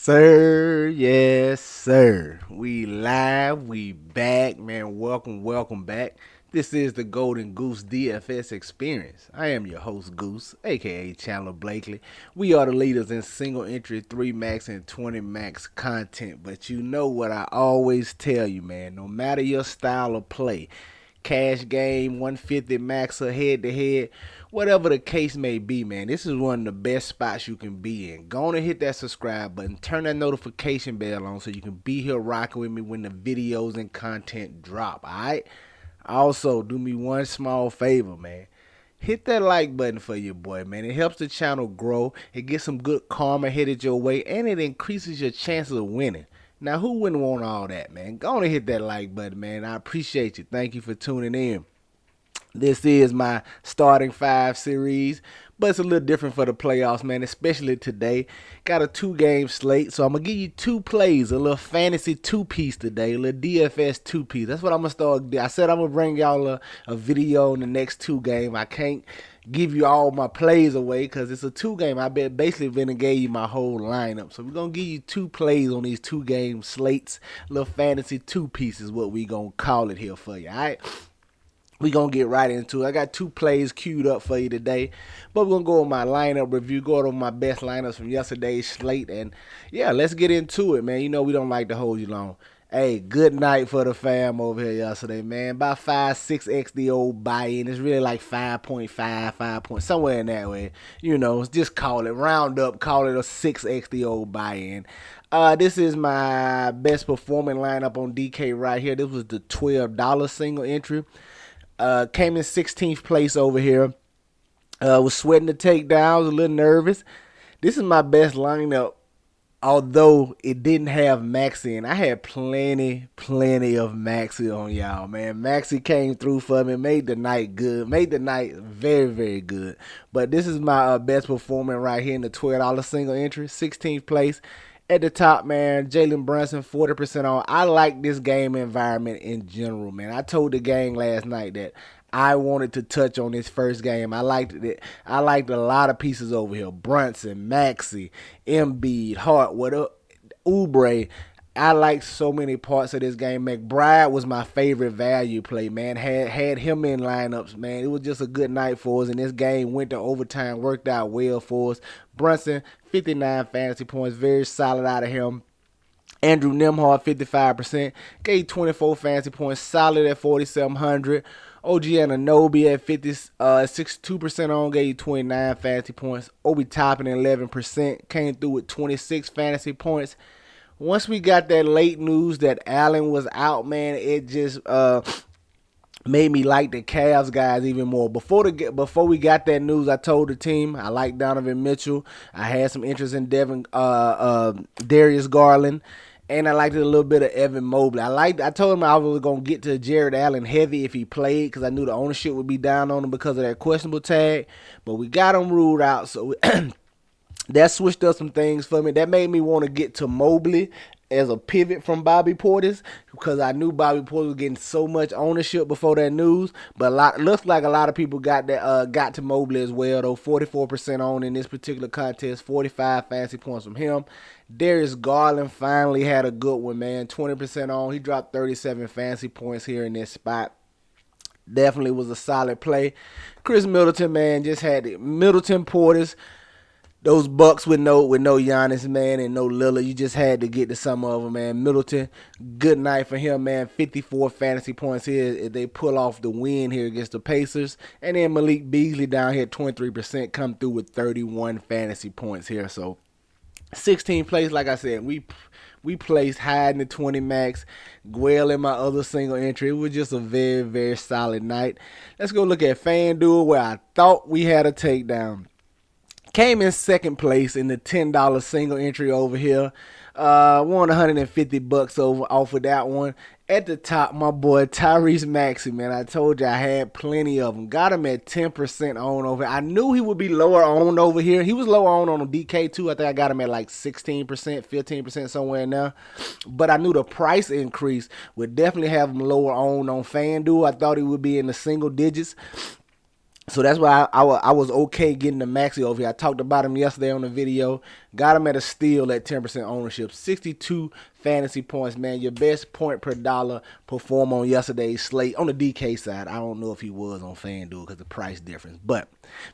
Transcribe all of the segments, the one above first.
sir. Yes, sir. We live. We back, man. Welcome back. This is the Golden Goose DFS experience. I am your host, Goose, aka Chandler Blakely. We are the leaders in single entry, 3 max, and 20 max content. But you know what I always tell you, man. No matter your style of play, cash game, 150 max or head to head, whatever the case may be, man, this is one of the best spots you can be in. Go on and hit that subscribe button, turn that notification bell on so you can be here rocking with me when the videos and content drop, alright? Also, do me one small favor, man. Hit that like button for your boy, man. It helps the channel grow. It gets some good karma headed your way, and it increases your chances of winning. Now, who wouldn't want all that, man? Go on and hit that like button, man. I appreciate you. Thank you for tuning in. This is my starting five series, but it's a little different for the playoffs, man, especially today. Got a 2-game slate, so I'm going to give you 2 plays, a little fantasy 2-piece today, a little DFS 2-piece. That's what I'm going to start. I said I'm going to bring y'all a video in the next 2 games. I can't give you all my plays away because it's a 2-game. I basically been and gave you my whole lineup. So we're going to give you 2 plays on these 2-game slates. A little fantasy 2-piece is what we going to call it here for you, all right? We going to get right into it. I got 2 plays queued up for you today. But we're going to go on my lineup review, go over my best lineups from yesterday's slate. And, yeah, let's get into it, man. You know we don't like to hold you long. Hey, good night for the fam over here yesterday, man. About 5-6x the old buy-in. It's really like 5.5, 5 point, somewhere in that way. You know, just call it, round up, call it a 6x the old buy-in. This is my best performing lineup on DK right here. This was the $12 single entry. Came in 16th place over here. Was sweating the takedown. Was a little nervous. This is my best lineup, although it didn't have Maxi in. I had plenty of Maxi on y'all, man. Maxi came through for me, made the night good, made the night very good. But this is my best performing right here in the $12 single entry, 16th place. At the top, man, Jalen Brunson, 40% on. I like this game environment in general, man. I told the gang last night that I wanted to touch on this first game. I liked it. I liked a lot of pieces over here. Brunson, Maxey, Embiid, Hart, Oubre. I liked so many parts of this game. McBride was my favorite value play, man. Had him in lineups, man. It was just a good night for us, and this game went to overtime, worked out well for us. Brunson, 59 fantasy points, very solid out of him. Andrew Nemhard, 55%, gave 24 fantasy points, solid at 4,700. OG Anunoby at 62% on, gave 29 fantasy points. Obi Toppin, 11%, came through with 26 fantasy points. Once we got that late news that Allen was out, man, it just made me like the Cavs guys even more. Before we got that news, I told the team I like Donovan Mitchell. I had some interest in Darius Garland, and I liked a little bit of Evan Mobley. I told him I was gonna get to Jared Allen heavy if he played because I knew the ownership would be down on him because of that questionable tag. But we got him ruled out, so that switched up some things for me. That made me want to get to Mobley as a pivot from Bobby Portis because I knew Bobby Portis was getting so much ownership before that news. But looks like a lot of people got to Mobley as well, though. 44% on in this particular contest, 45 fantasy points from him. Darius Garland finally had a good one, man. 20% on. He dropped 37 fantasy points here in this spot. Definitely was a solid play. Chris Middleton, man, just had it. Middleton, Portis. Those Bucks with no Giannis, man, and no Lillard, you just had to get to some of them, man. Middleton, good night for him, man. 54 fantasy points here if they pull off the win here against the Pacers. And then Malik Beasley down here, 23%, come through with 31 fantasy points here. So 16th place, like I said, we placed high in the 20 max. Guel in my other single entry. It was just a very solid night. Let's go look at FanDuel where I thought we had a takedown. Came in second place in the $10 single entry over here. Won $150 off of that one. At the top, my boy Tyrese Maxey, man. I told you I had plenty of them. Got him at 10% on over here. I knew he would be lower on over here. He was lower on DK too. I think I got him at like 16%, 15% somewhere in there. But I knew the price increase would definitely have him lower on FanDuel. I thought he would be in the single digits. So that's why I was okay getting the Maxi over here. I talked about him yesterday on the video. Got him at a steal at 10% ownership. 62 fantasy points, man. Your best point per dollar perform on yesterday's slate. On the DK side, I don't know if he was on FanDuel because the price difference. But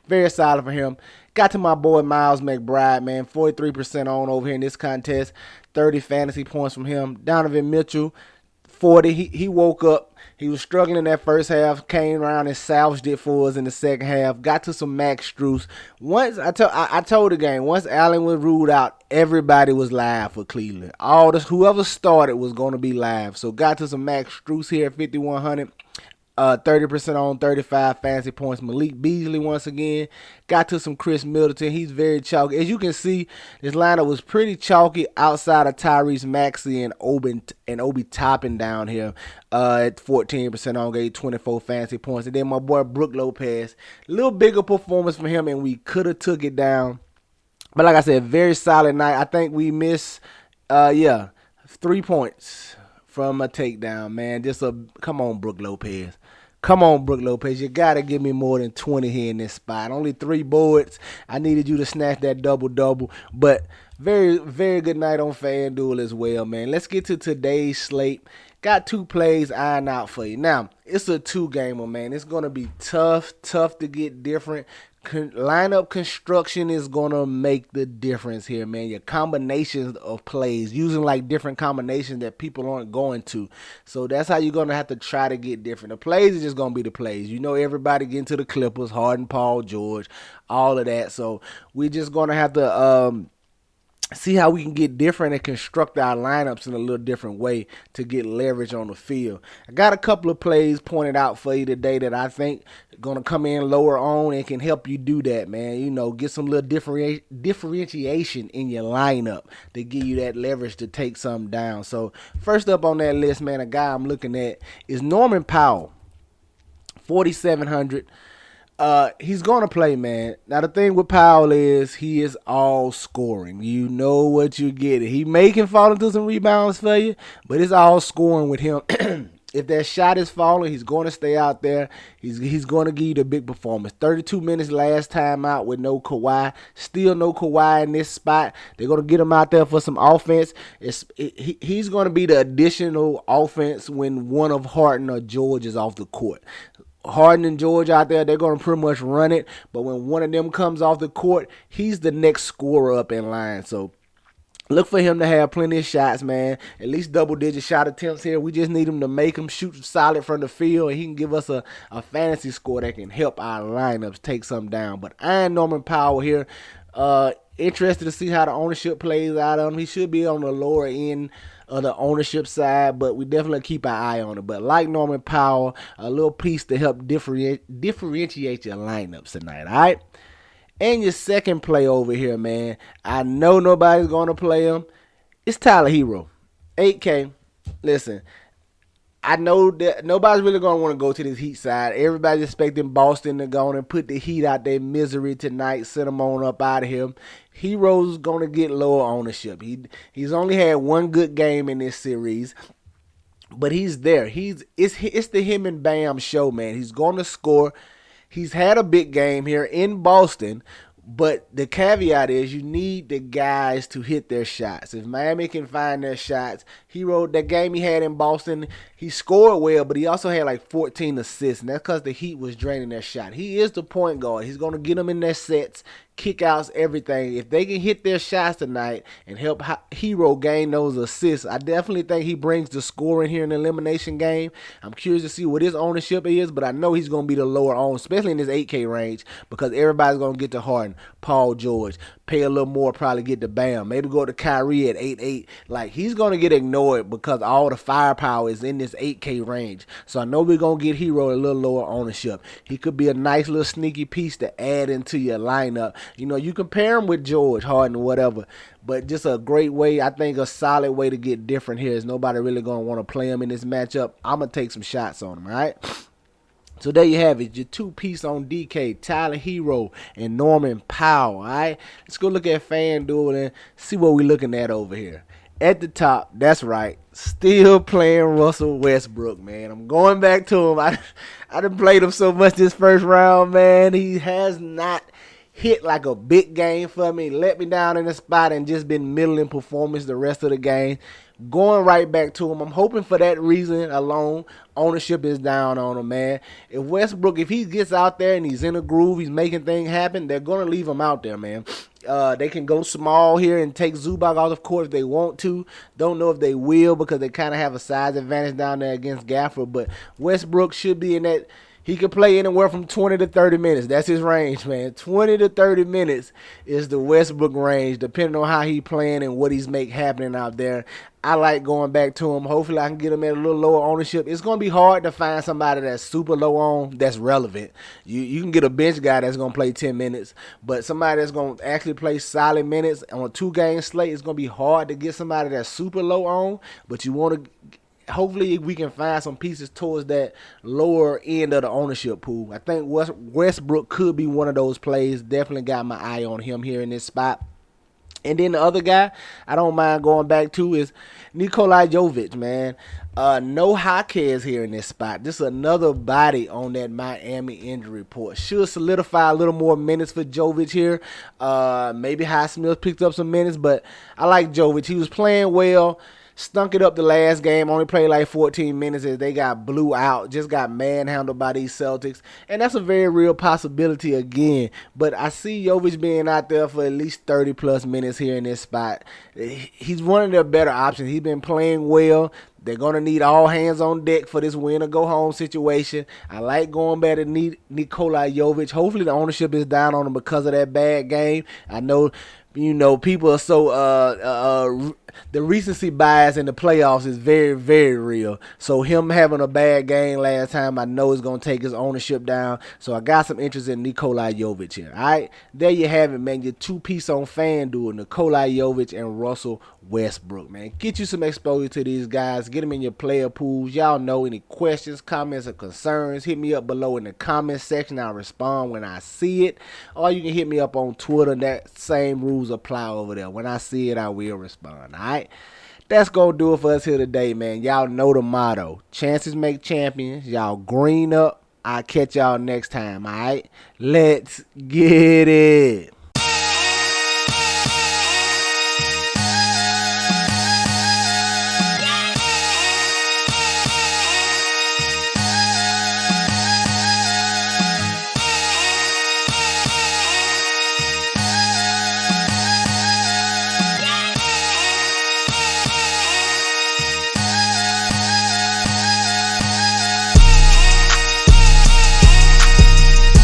very solid for him. Got to my boy Miles McBride, man. 43% on over here in this contest. 30 fantasy points from him. Donovan Mitchell, 40. He woke up. He was struggling that first half, came around and salvaged it for us in the second half. Got to some Max Strus. Once I told the game, once Allen was ruled out, everybody was live for Cleveland. Whoever started was going to be live. So got to some Max Strus here at 5,100. 30% on 35 fantasy points. Malik Beasley once again. Got to some Chris Middleton. He's very chalky. As you can see, this lineup was pretty chalky outside of Tyrese Maxey and Obi Toppin down here at 14% on, gave 24 fantasy points. And then my boy Brook Lopez. A little bigger performance from him, and we could have took it down. But like I said, very solid night. I think we missed, 3 points from a takedown, man. Come on, Brook Lopez. Come on, Brook Lopez. You got to give me more than 20 here in this spot. Only 3 boards. I needed you to snatch that double-double. But very, very good night on FanDuel as well, man. Let's get to today's slate. Got 2 plays eyeing out for you. Now, it's a 2-gamer, man. It's going to be tough to get different. Lineup construction is going to make the difference here, man. Your combinations of plays, using like different combinations that people aren't going to. So that's how you're going to have to try to get different. The plays is just going to be the plays. You know, everybody getting to the Clippers, Harden, Paul George, all of that. So we're just going to have to see how we can get different and construct our lineups in a little different way to get leverage on the field. I got a couple of plays pointed out for you today that I think are going to come in lower on and can help you do that, man. You know, get some little differentiation in your lineup to give you that leverage to take something down. So first up on that list, man, a guy I'm looking at is Norman Powell, 4,700. He's going to play, man. Now, the thing with Powell is he is all scoring. You know what you get. He can fall into some rebounds for you, but it's all scoring with him. If that shot is falling, he's going to stay out there. He's going to give you the big performance. 32 minutes last time out with no Kawhi. Still no Kawhi in this spot. They're going to get him out there for some offense. He's going to be the additional offense when one of Harden or George is off the court. Harden and George out there, they're going to pretty much run it. But when one of them comes off the court, he's the next scorer up in line. So look for him to have plenty of shots, man. At least double-digit shot attempts here. We just need him to make them shoot solid from the field, and he can give us a fantasy score that can help our lineups take some down. But I am Norman Powell here. Interested to see how the ownership plays out on him. He should be on the lower end of the ownership side, but we definitely keep our eye on it. But like Norman Powell, a little piece to help differentiate your lineups tonight, all right? And your second play over here, man, I know nobody's going to play him. It's Tyler Hero, 8K. Listen, I know that nobody's really going to want to go to this Heat side. Everybody's expecting Boston to go on and put the Heat out their misery tonight, send them on up out of here. Hero's going to get lower ownership. He's only had one good game in this series, but he's there. It's the him and Bam show, man. He's going to score. He's had a big game here in Boston, but the caveat is you need the guys to hit their shots. If Miami can find their shots, that game he had in Boston, he scored well, but he also had like 14 assists, and that's because the Heat was draining their shot. He is the point guard. He's going to get them in their sets, kickouts, everything. If they can hit their shots tonight and help Hero gain those assists, I definitely think he brings the scoring here in the elimination game. I'm curious to see what his ownership is, but I know he's going to be the lower owned, especially in this 8K range, because everybody's going to get to Harden, Paul George, pay a little more, probably get to Bam, maybe go to Kyrie at 8-8. Like, he's going to get ignored because all the firepower is in this 8K range. So I know we're going to get Hero a little lower ownership. He could be a nice little sneaky piece to add into your lineup. You know, you compare him with George, Harden, or whatever, but just a great way, I think a solid way to get different here is nobody really going to want to play him in this matchup. I'm going to take some shots on him, all right? So there you have it, your 2-piece on DK, Tyler Hero and Norman Powell, all right? Let's go look at FanDuel and see what we're looking at over here. At the top, that's right. Still playing Russell Westbrook, man. I'm going back to him. I done played him so much this first round, man. He has not hit like a big game for me. Let me down in the spot and just been middling performance the rest of the game. Going right back to him. I'm hoping for that reason alone, ownership is down on him, man. If Westbrook, if he gets out there and he's in a groove, he's making things happen, they're going to leave him out there, man. They can go small here and take Zubac off the court if they want to. Don't know if they will because they kind of have a size advantage down there against Gafford. But Westbrook should be in that. He can play anywhere from 20 to 30 minutes. That's his range, man. 20 to 30 minutes is the Westbrook range, depending on how he's playing and what he's happening out there. I like going back to him. Hopefully, I can get him at a little lower ownership. It's going to be hard to find somebody that's super low on that's relevant. You can get a bench guy that's going to play 10 minutes, but somebody that's going to actually play solid minutes on a 2-game slate, it's going to be hard to get somebody that's super low on, but you want to hopefully we can find some pieces towards that lower end of the ownership pool. I think Westbrook could be one of those plays. Definitely got my eye on him here in this spot. And then the other guy I don't mind going back to is Nikola Jovic, man. No Jaquez here in this spot. Just another body on that Miami injury report. Should solidify a little more minutes for Jovic here. Maybe Highsmith picked up some minutes, but I like Jovic. He was playing well. Stunk it up the last game, only played like 14 minutes as they got blew out, just got manhandled by these Celtics. And that's a very real possibility again. But I see Jovic being out there for at least 30-plus minutes here in this spot. He's one of their better options. He's been playing well. They're going to need all hands on deck for this win or go home situation. I like going back to Nikola Jovic. Hopefully the ownership is down on him because of that bad game. I know, people are so the recency bias in the playoffs is very, very real. So him having a bad game last time, I know is going to take his ownership down. So I got some interest in Nikola Jovic here. All right, there you have it, man. Your two-piece on FanDuel, Nikola Jovic and Russell Westbrook, man. Get you some exposure to these guys. Get them in your player pools. Y'all know any questions, comments, or concerns, hit me up below in the comments section. I'll respond when I see it. Or you can hit me up on Twitter. That same rules apply over there. When I see it, I will respond. All right? That's going to do it for us here today, man. Y'all know the motto. Chances make champions. Y'all green up. I'll catch y'all next time, all right? Let's get it.